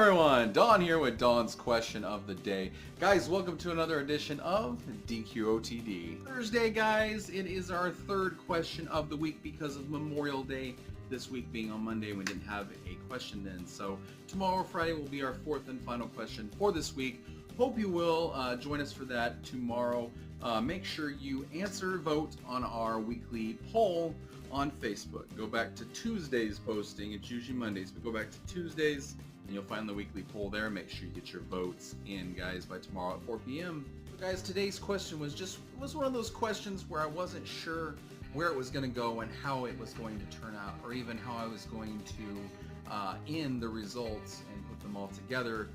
everyone, Don here with Don's Question of the Day. Guys, welcome to another edition of DQOTD. Thursday, guys, it is our third question of the week because of Memorial Day. This week being on Monday, we didn't have a question then. So tomorrow, Friday, will be our fourth and final question for this week. Hope you will join us for that tomorrow. Make sure you answer, vote on our weekly poll on Facebook. Go back to Tuesday's posting. It's usually Mondays, but go back to Tuesdays and you'll find the weekly poll there. Make sure you get your votes in, guys, by tomorrow at 4 p.m. So, guys, today's question was one of those questions where I wasn't sure where it was going to go and how it was going to turn out, or even how I was going to end the results and put them all together,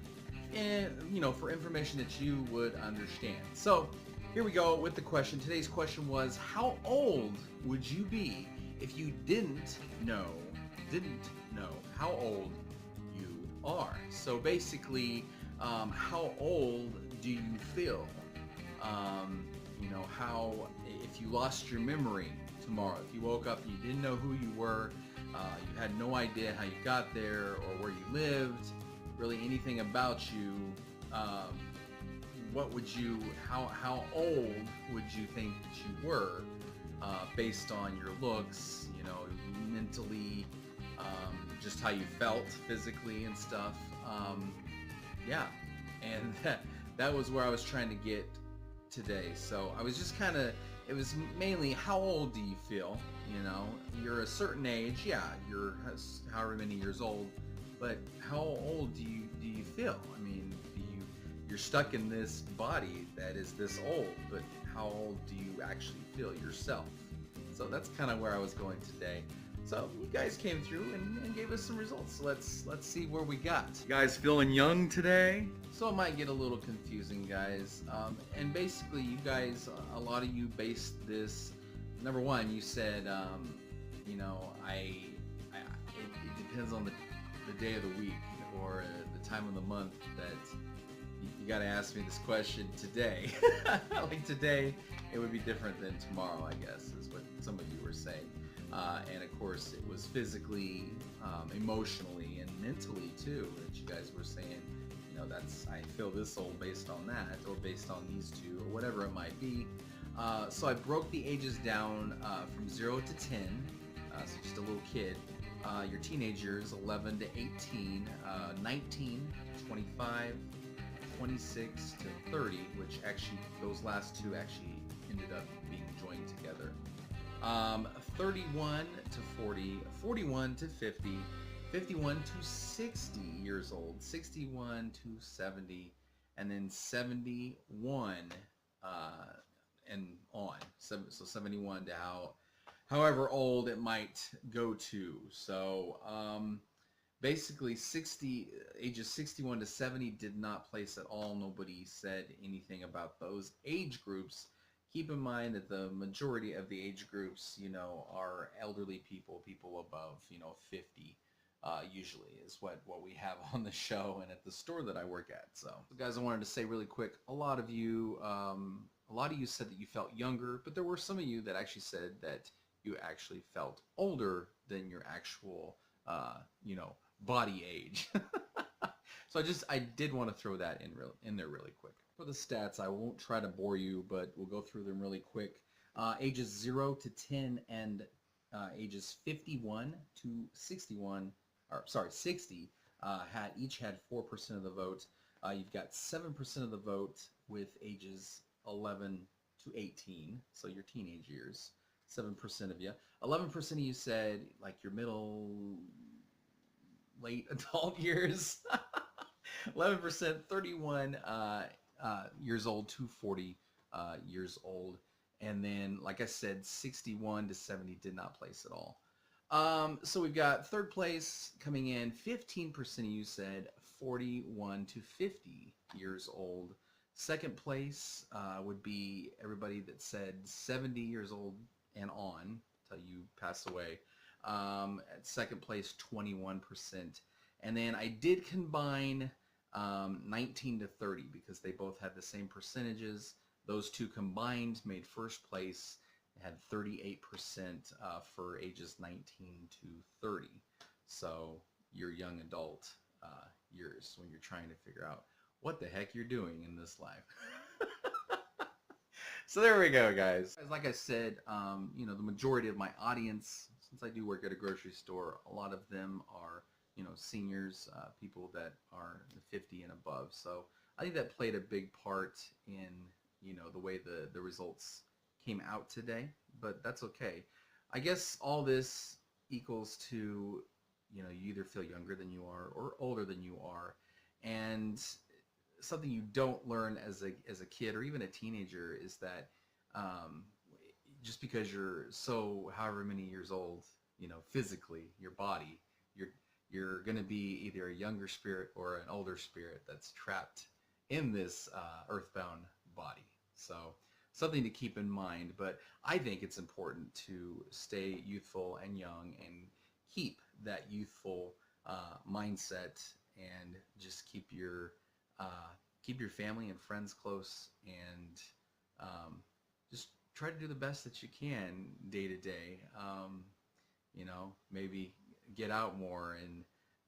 and for information that you would understand. So here we go with the question. Today's question was, how old would you be if you didn't know how old you are? So basically, how old do you feel? How, if you lost your memory tomorrow, if you woke up and you didn't know who you were, you had no idea how you got there or where you lived, really anything about you, how old would you think that you were, based on your looks, mentally, just how you felt physically and stuff. Yeah, and that was where I was trying to get today. So I was just it was mainly, how old do you feel? You're a certain age, yeah, you're however many years old, but how old do you feel? I mean, you're stuck in this body that is this old, but how old do you actually feel yourself? So that's kind of where I was going today. So you guys came through and gave us some results. So let's see where we got. You guys feeling young today? So it might get a little confusing, guys. And basically, you guys, a lot of you based this. Number one, you said, it depends on the day of the week or the time of the month that you got to ask me this question today. Like today, it would be different than tomorrow, I guess, is what some of you were saying. And of course, it was physically, emotionally, and mentally too that you guys were saying, I feel this old based on that, or based on these two, or whatever it might be. So I broke the ages down from 0 to 10, so just a little kid. Your teenage years, 11 to 18, 19, 25, 26 to 30, which actually, those last two actually ended up being joined together. 31 to 40, 41 to 50, 51 to 60 years old, 61 to 70, and then 71 and on. So 71 to however old it might go to. So basically ages 61 to 70 did not place at all. Nobody said anything about those age groups. Keep in mind that the majority of the age groups, are elderly people above, 50, usually is what we have on the show and at the store that I work at. So guys, I wanted to say really quick, a lot of you said that you felt younger, but there were some of you that actually said that you actually felt older than your actual, body age. So I did want to throw that in there really quick. For the stats, I won't try to bore you, but we'll go through them really quick. Ages 0 to 10 and ages 51 to 61, or sorry, 60, each had 4% of the vote. You've got 7% of the vote with ages 11 to 18, so your teenage years. 7% of you. 11% of you said like your late adult years. 11%, 31 years old to 40 years old. And then, like I said, 61 to 70 did not place at all. So we've got third place coming in. 15% of you said 41 to 50 years old. Second place would be everybody that said 70 years old and on until you pass away. At second place, 21%. And then I did combine 19 to 30 because they both had the same percentages. Those two combined made first place. It had 38% for ages 19 to 30. So your young adult, years when you're trying to figure out what the heck you're doing in this life. So there we go, guys. Like I said, you know, the majority of my audience, since I do work at a grocery store, a lot of them are, you know, seniors, people that are 50 and above. So I think that played a big part in, you know, the way the results came out today, but that's okay. I guess all this equals to, you know, you either feel younger than you are or older than you are. And something you don't learn as a kid or even a teenager is that just because you're so however many years old, you know, physically, your body, you're going to be either a younger spirit or an older spirit that's trapped in this earthbound body. So something to keep in mind, but I think it's important to stay youthful and young and keep that youthful mindset and just keep your family and friends close, and just try to do the best that you can day to day. You know, maybe get out more and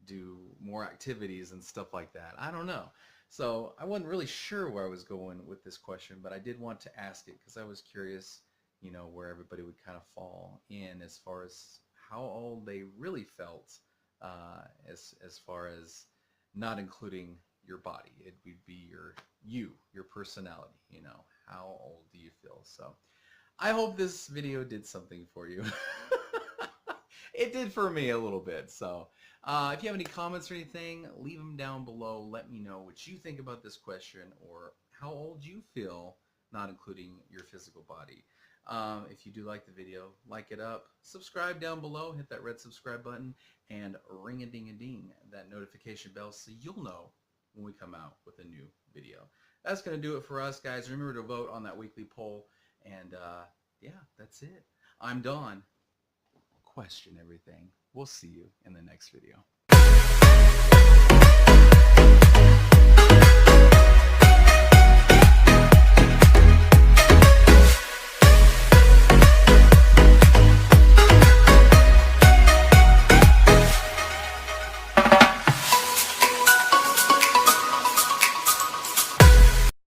do more activities and stuff like that. I don't know. So I wasn't really sure where I was going with this question, but I did want to ask it because I was curious, you know, where everybody would kind of fall in as far as how old they really felt, as far as not including your body. It would be your personality, you know, how old do you feel? So I hope this video did something for you. It did for me a little bit. So if you have any comments or anything, leave them down below. Let me know what you think about this question or how old you feel, not including your physical body. If you do like the video, like it up, subscribe down below, hit that red subscribe button, and ring-a-ding-a-ding that notification bell so you'll know when we come out with a new video. That's going to do it for us, guys. Remember to vote on that weekly poll, and yeah, that's it. I'm Don. Question everything. We'll see you in the next video.